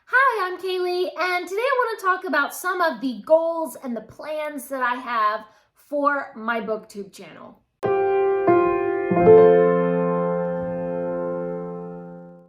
Hi, I'm Kailey, and today I want to talk about some of the goals and the plans that I have for my Booktube channel.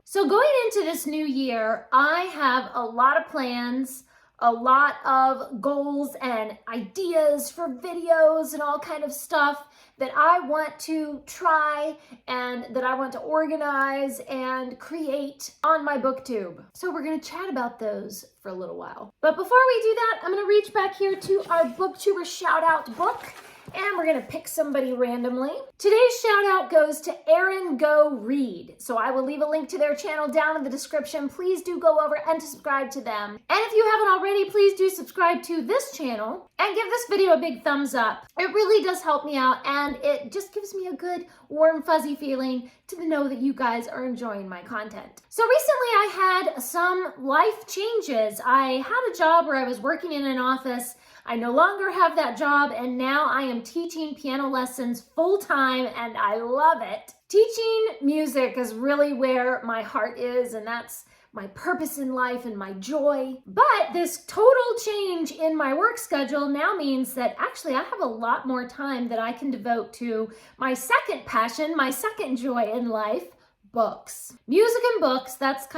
So going into this new year, I have a lot of plans, a lot of goals and ideas for videos and all kind of stuff that I want to try and that I want to organize and create on my Booktube. So we're gonna chat about those for a little while. But before we do that, I'm gonna reach back here to our Booktuber Shoutout book, and we're gonna pick somebody randomly. Today's shout out goes to Aaron Go Read. So I will leave a link to their channel down in the description. Please do go over and subscribe to them. And if you haven't already, please do subscribe to this channel and give this video a big thumbs up. It really does help me out, and it just gives me a good, warm, fuzzy feeling to know that you guys are enjoying my content. So recently I had some life changes. I had a job where I was working in an office. I no longer have that job, and now I am teaching piano lessons full-time, and I love it. Teaching music is really where my heart is, and that's my purpose in life and my joy. But this total change in my work schedule now means that actually I have a lot more time that I can devote to my second passion, my second joy in life, books. Music and books, that's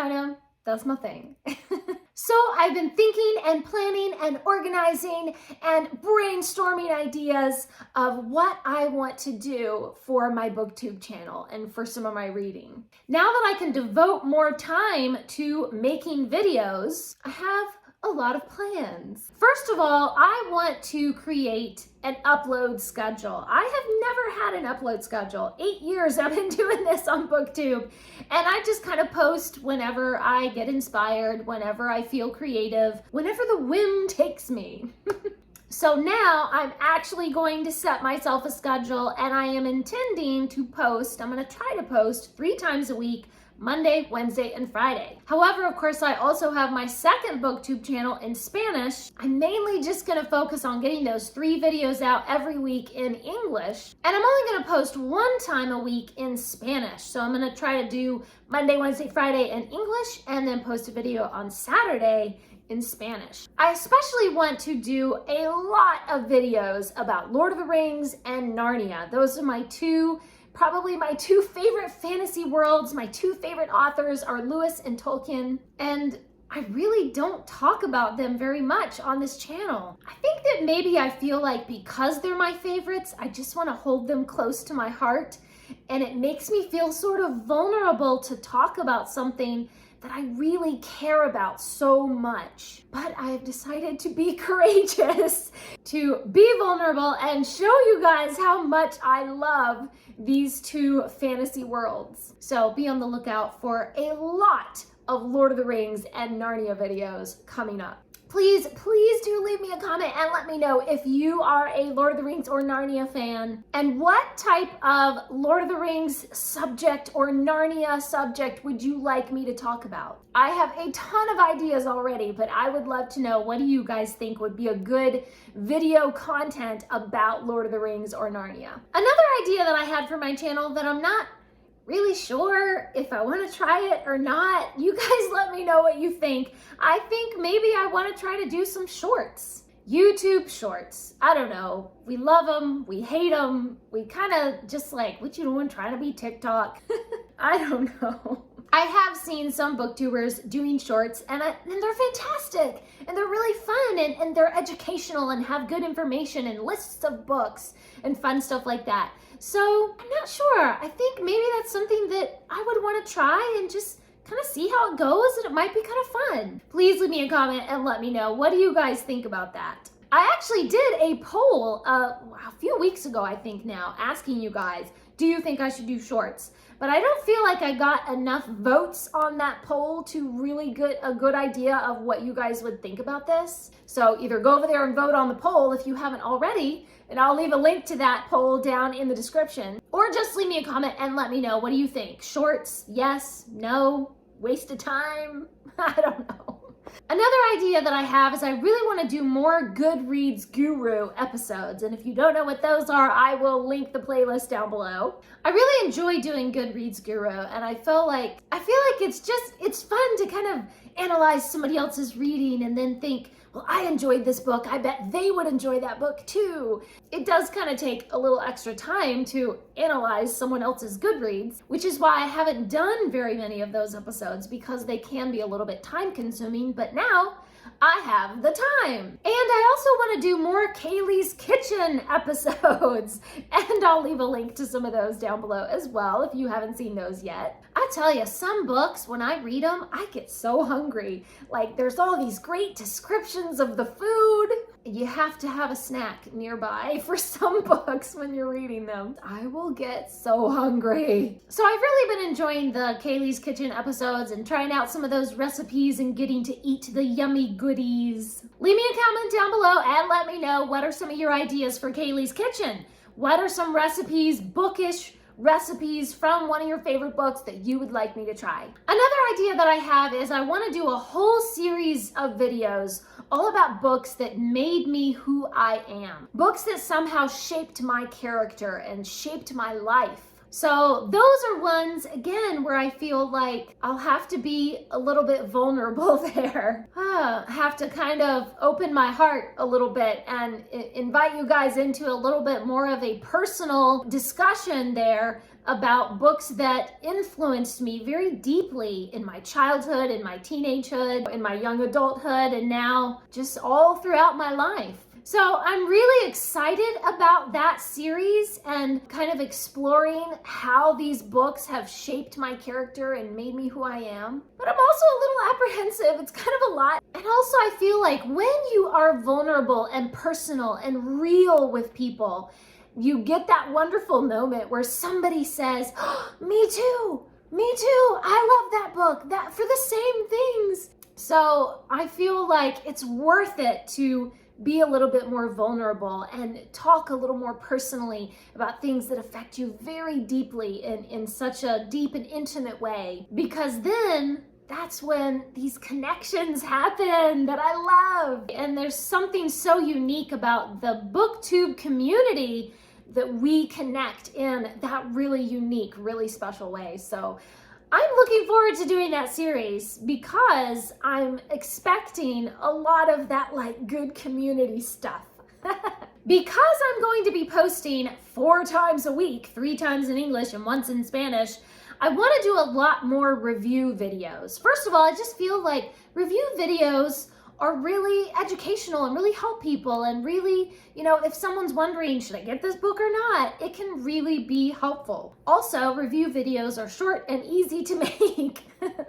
my thing. So I've been thinking and planning and organizing and brainstorming ideas of what I want to do for my Booktube channel and for some of my reading. Now that I can devote more time to making videos, I have a lot of plans. First of all, I want to create an upload schedule. I have never had an upload schedule. 8 years I've been doing this on Booktube, and I just kind of post whenever I get inspired, whenever I feel creative, whenever the whim takes me. So now I'm actually going to set myself a schedule, and I am intending to post, I'm going to try to post 3 times a week, Monday, Wednesday, and Friday. However, of course, I also have my second Booktube channel in Spanish. I'm mainly just gonna focus on getting those 3 videos out every week in English. And I'm only gonna post 1 time a week in Spanish. So I'm gonna try to do Monday, Wednesday, Friday in English, and then post a video on Saturday in Spanish. I especially want to do a lot of videos about Lord of the Rings and Narnia. Those are probably my 2 favorite fantasy worlds. My 2 favorite authors are Lewis and Tolkien, and I really don't talk about them very much on this channel. I think that maybe I feel like because they're my favorites, I just want to hold them close to my heart, and it makes me feel sort of vulnerable to talk about something that I really care about so much. But I have decided to be courageous, to be vulnerable, and show you guys how much I love these 2 fantasy worlds. So be on the lookout for a lot of Lord of the Rings and Narnia videos coming up. Please do leave me a comment and let me know if you are a Lord of the Rings or Narnia fan, and what type of Lord of the Rings subject or Narnia subject would you like me to talk about? I have a ton of ideas already, but I would love to know, what do you guys think would be a good video content about Lord of the Rings or Narnia? Another idea that I had for my channel that I'm not really sure if I want to try it or not. You guys let me know what you think. I think maybe I want to try to do some shorts. YouTube shorts. I don't know. We love them. We hate them. We kind of just like, what you doing trying to be TikTok? I don't know. I have seen some booktubers doing shorts, and they're fantastic, and they're really fun, and they're educational and have good information and lists of books and fun stuff like that. So I'm not sure. I think maybe that's something that I would want to try and just kind of see how it goes, and it might be kind of fun. Please leave me a comment and let me know. What do you guys think about that? I actually did a poll a few weeks ago, I think now, asking you guys, do you think I should do shorts? But I don't feel like I got enough votes on that poll to really get a good idea of what you guys would think about this. So either go over there and vote on the poll if you haven't already, and I'll leave a link to that poll down in the description. Or just leave me a comment and let me know, what do you think? Shorts, yes, no, waste of time? I don't know. Another idea that I have is I really want to do more Goodreads Guru episodes, and if you don't know what those are, I will link the playlist down below. I really enjoy doing Goodreads Guru, and I feel like it's fun to kind of analyze somebody else's reading and then think, well, I enjoyed this book, I bet they would enjoy that book too. It does kind of take a little extra time to analyze someone else's Goodreads, which is why I haven't done very many of those episodes, because they can be a little bit time consuming, but now I have the time. And I also want to do more Kailey's Kitchen episodes, and I'll leave a link to some of those down below as well if you haven't seen those yet. I tell you, some books, when I read them, I get so hungry. Like, there's all these great descriptions of the food. You have to have a snack nearby for some books when you're reading them. I will get so hungry. So I've really been enjoying the Kailey's Kitchen episodes and trying out some of those recipes and getting to eat the yummy goodies. Leave me a comment down below and let me know, what are some of your ideas for Kailey's Kitchen? What are some recipes, bookish recipes from one of your favorite books that you would like me to try? Another idea that I have is I want to do a whole series of videos all about books that made me who I am. Books that somehow shaped my character and shaped my life. So those are ones, again, where I feel like I'll have to be a little bit vulnerable there. Have to kind of open my heart a little bit and invite you guys into a little bit more of a personal discussion there about books that influenced me very deeply in my childhood, in my teenagehood, in my young adulthood, and now just all throughout my life. So I'm really excited about that series and kind of exploring how these books have shaped my character and made me who I am. But I'm also a little apprehensive. It's kind of a lot. And also I feel like when you are vulnerable and personal and real with people, you get that wonderful moment where somebody says, oh, me too, I love that book, that for the same things. So I feel like it's worth it to be a little bit more vulnerable and talk a little more personally about things that affect you very deeply in such a deep and intimate way, because then that's when these connections happen that I love. And there's something so unique about the Booktube community that we connect in that really unique, really special way. So I'm looking forward to doing that series because I'm expecting a lot of that like good community stuff. Because I'm going to be posting 4 times a week, 3 times in English and once in Spanish, I want to do a lot more review videos. First of all, I just feel like review videos are really educational and really help people, and really, you know, if someone's wondering, should I get this book or not, it can really be helpful. Also, review videos are short and easy to make.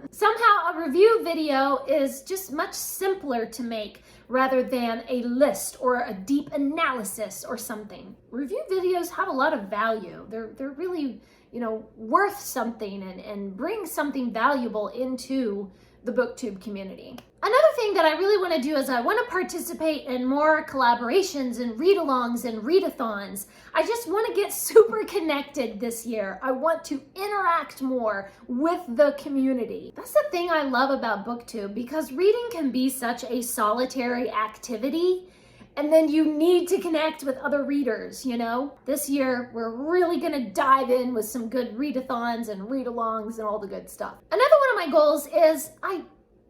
Somehow a review video is just much simpler to make rather than a list or a deep analysis or something. Review videos have a lot of value. They're really, you know, worth something and bring something valuable into the Booktube community. Another thing that I really want to do is I want to participate in more collaborations and readalongs and readathons. I just want to get super connected this year. I want to interact more with the community. That's the thing I love about Booktube, because reading can be such a solitary activity, and then you need to connect with other readers, you know? This year, we're really gonna dive in with some good readathons and readalongs and all the good stuff. Another one of my goals is I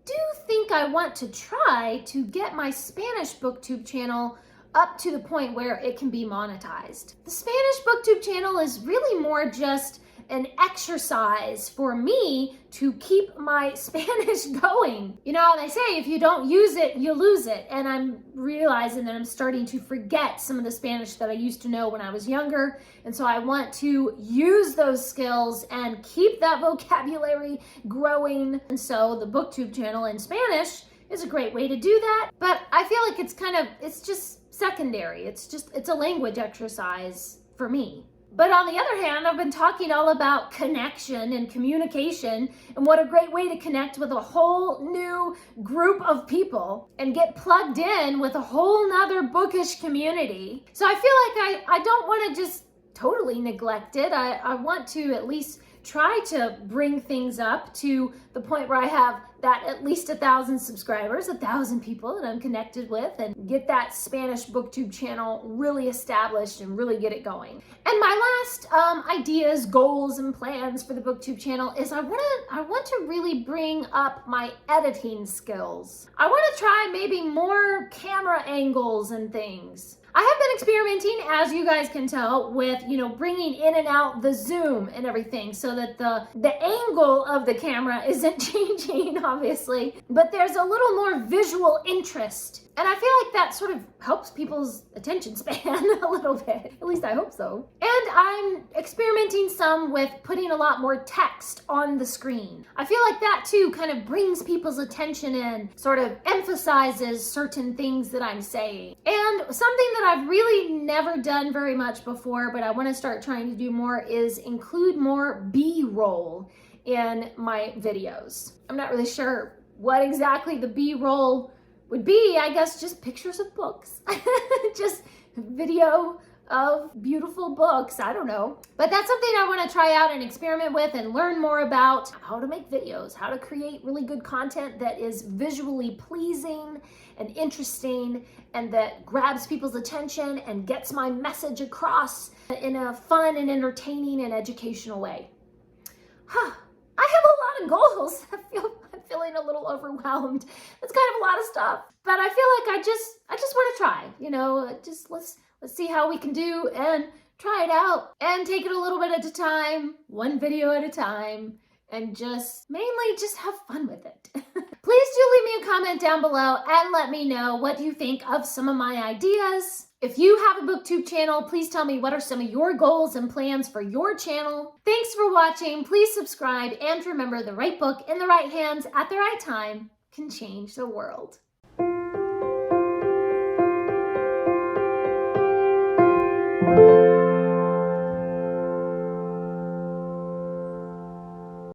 do think I want to try to get my Spanish Booktube channel up to the point where it can be monetized. The Spanish Booktube channel is really more just an exercise for me to keep my Spanish going. You know, they say if you don't use it, you lose it. And I'm realizing that I'm starting to forget some of the Spanish that I used to know when I was younger. And so I want to use those skills and keep that vocabulary growing. And so the Booktube channel in Spanish is a great way to do that. But I feel like it's just secondary. It's a language exercise for me. But on the other hand, I've been talking all about connection and communication and what a great way to connect with a whole new group of people and get plugged in with a whole nother bookish community. So I feel like I don't want to just totally neglect it. I want to at least try to bring things up to the point where I have that at least 1,000 subscribers, 1,000 people that I'm connected with, and get that Spanish booktube channel really established and really get it going. And my last ideas, goals, and plans for the booktube channel is I want to really bring up my editing skills. I want to try maybe more camera angles and things. I have been experimenting, as you guys can tell, with, bringing in and out the zoom and everything so that the angle of the camera isn't changing, obviously, but there's a little more visual interest. And I feel like that sort of helps people's attention span a little bit. At least I hope so. And I'm experimenting some with putting a lot more text on the screen. I feel like that too kind of brings people's attention in, sort of emphasizes certain things that I'm saying. And something that I've really never done very much before, but I want to start trying to do more, is include more B-roll in my videos. I'm not really sure what exactly the B-roll would be. I guess just pictures of books, just video of beautiful books. I don't know. But that's something I want to try out and experiment with and learn more about how to make videos, how to create really good content that is visually pleasing and interesting and that grabs people's attention and gets my message across in a fun and entertaining and educational way. I have a lot of goals. I'm feeling a little overwhelmed. It's kind of a lot of stuff, but I feel like I just want to try, just let's see how we can do and try it out and take it a little bit at a time, one video at a time, and mainly just have fun with it. Please do leave me a comment down below and let me know what you think of some of my ideas. If you have a booktube channel, please tell me what are some of your goals and plans for your channel. Thanks for watching. Please subscribe, and remember, the right book in the right hands at the right time can change the world.